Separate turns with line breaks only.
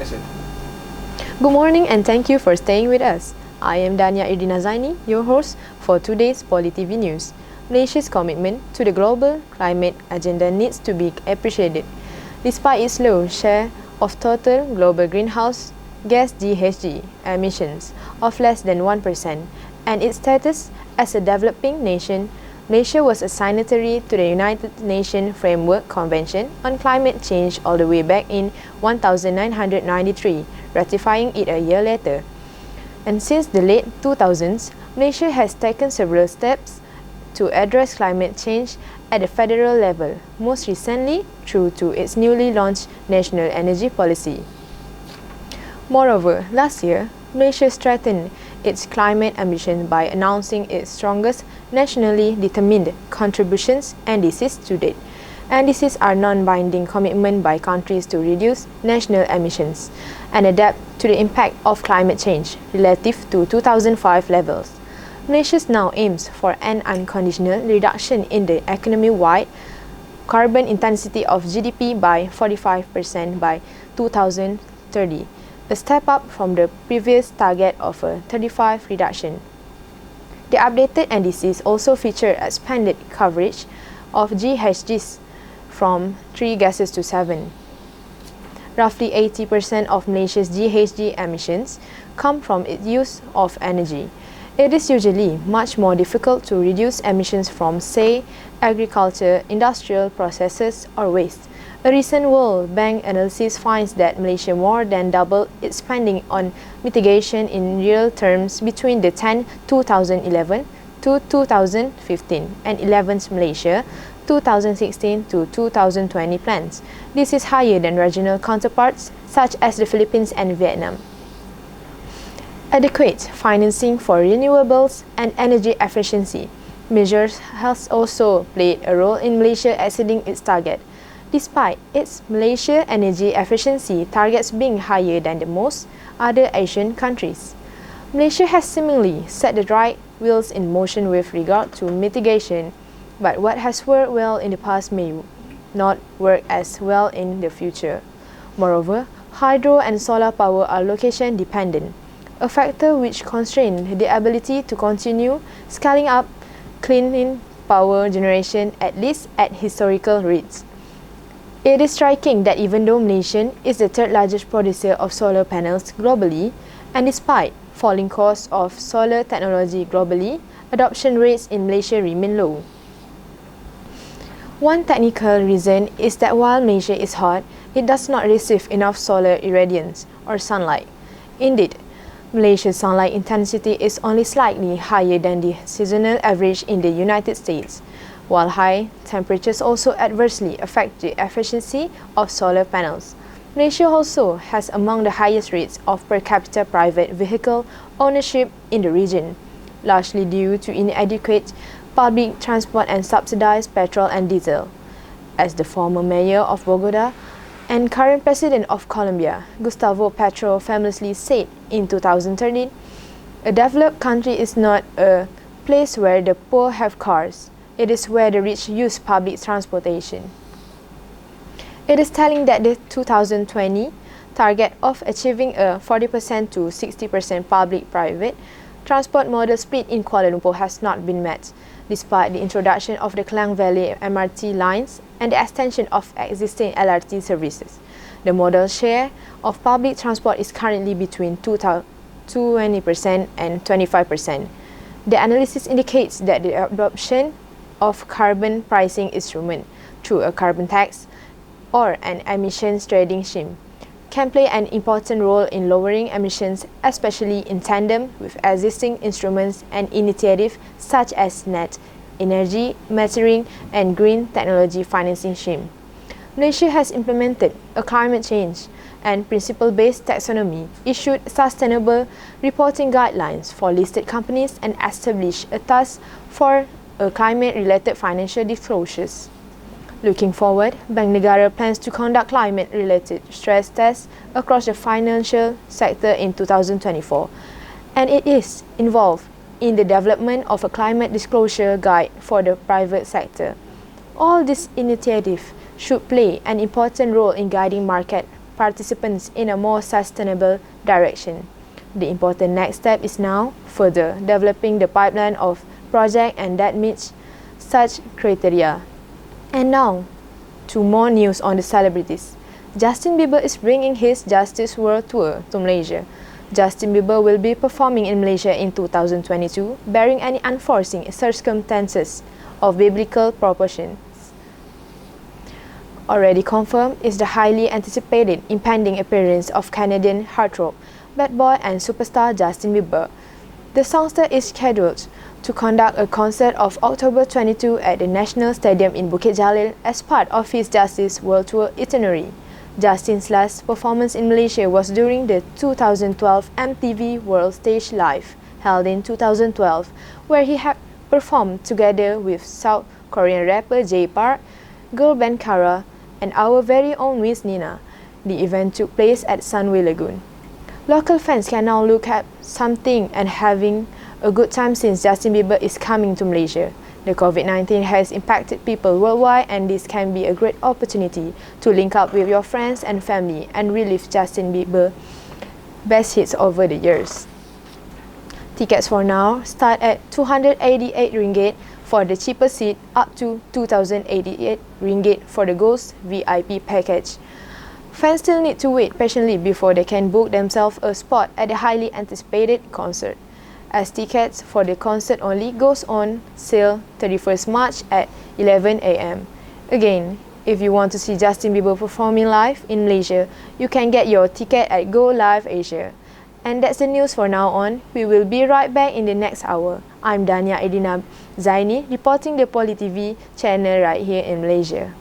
Listen.
Good morning and thank you for staying with us. I am Dania Irdina Zaini, your host for today's Poly TV News. Malaysia's commitment to the global climate agenda needs to be appreciated. Despite its low share of total global greenhouse gas GHG emissions of less than 1% and its status as a developing nation, Malaysia was a signatory to the United Nations Framework Convention on Climate Change all the way back in 1993, ratifying it a year later. And since the late 2000s, Malaysia has taken several steps to address climate change at the federal level, most recently through to its newly launched National Energy Policy. Moreover, last year, Malaysia strengthened its climate ambition by announcing its strongest nationally determined contributions and NDCs to date. NDCs are non-binding commitment by countries to reduce national emissions and adapt to the impact of climate change relative to 2005 levels. Malaysia now aims for an unconditional reduction in the economy-wide carbon intensity of GDP by 45% by 2030. A step up from the previous target of a 35% reduction. The updated NDCs also feature expanded coverage of GHGs from 3 gases to 7. Roughly 80% of Malaysia's GHG emissions come from its use of energy. It is usually much more difficult to reduce emissions from, say, agriculture, industrial processes, or waste. A recent World Bank analysis finds that Malaysia more than doubled its spending on mitigation in real terms between the 2011 to 2015 and 11th Malaysia 2016 to 2020 plans. This is higher than regional counterparts such as the Philippines and Vietnam. Adequate financing for renewables and energy efficiency measures has also played a role in Malaysia exceeding its target. Despite its Malaysia energy efficiency targets being higher than the most other Asian countries, Malaysia has seemingly set the right wheels in motion with regard to mitigation, but what has worked well in the past may not work as well in the future. Moreover, hydro and solar power are location dependent, a factor which constrains the ability to continue scaling up clean power generation at least at historical rates. It is striking that even though Malaysia is the third largest producer of solar panels globally, and despite falling costs of solar technology globally, adoption rates in Malaysia remain low. One technical reason is that while Malaysia is hot, it does not receive enough solar irradiance or sunlight. Indeed, Malaysia's sunlight intensity is only slightly higher than the seasonal average in the United States, while high temperatures also adversely affect the efficiency of solar panels. Malaysia also has among the highest rates of per capita private vehicle ownership in the region, largely due to inadequate public transport and subsidized petrol and diesel. As the former mayor of Bogota and current president of Colombia, Gustavo Petro, famously said in 2013, a developed country is not a place where the poor have cars. It is where the rich use public transportation. It is telling that the 2020 target of achieving a 40% to 60% public-private transport model split in Kuala Lumpur has not been met, despite the introduction of the Klang Valley MRT lines and the extension of existing LRT services. The model share of public transport is currently between 20% and 25%. The analysis indicates that the adoption of carbon pricing instrument through a carbon tax or an emissions trading scheme can play an important role in lowering emissions, especially in tandem with existing instruments and initiatives such as net energy metering and green technology financing scheme. Malaysia has implemented a climate change and principle-based taxonomy, issued sustainable reporting guidelines for listed companies, and established a task for climate-related financial disclosures. Looking forward, Bank Negara plans to conduct climate-related stress tests across the financial sector in 2024, and it is involved in the development of a climate disclosure guide for the private sector. All these initiatives should play an important role in guiding market participants in a more sustainable direction. The important next step is now further developing the pipeline of projects and that meets such criteria. And now, to more news on the celebrities. Justin Bieber is bringing his Justice World Tour to Malaysia. Justin Bieber will be performing in Malaysia in 2022, barring any unforeseen circumstances of biblical proportions. Already confirmed is the highly anticipated impending appearance of Canadian heartthrob, bad boy and superstar Justin Bieber. The songster is scheduled to conduct a concert of October 22 at the National Stadium in Bukit Jalil as part of his Justice World Tour itinerary. Justin's last performance in Malaysia was during the 2012 MTV World Stage Live, held in 2012, where he had performed together with South Korean rapper Jay Park, girl band Kara, and our very own Miss Nina. The event took place at Sunway Lagoon. Local fans can now look at something and having a good time since Justin Bieber is coming to Malaysia. The COVID-19 has impacted people worldwide, and this can be a great opportunity to link up with your friends and family and relive Justin Bieber's best hits over the years. Tickets for now start at 288 ringgit for the cheaper seat up to 2,088 ringgit for the Ghost VIP package. Fans still need to wait patiently before they can book themselves a spot at the highly anticipated concert, as tickets for the concert only goes on sale 31st March at 11 a.m. Again, if you want to see Justin Bieber performing live in Malaysia, you can get your ticket at Go Live Asia. And that's the news for now on. We will be right back in the next hour. I'm Dania Edina Zaini, reporting the Poli TV channel right here in Malaysia.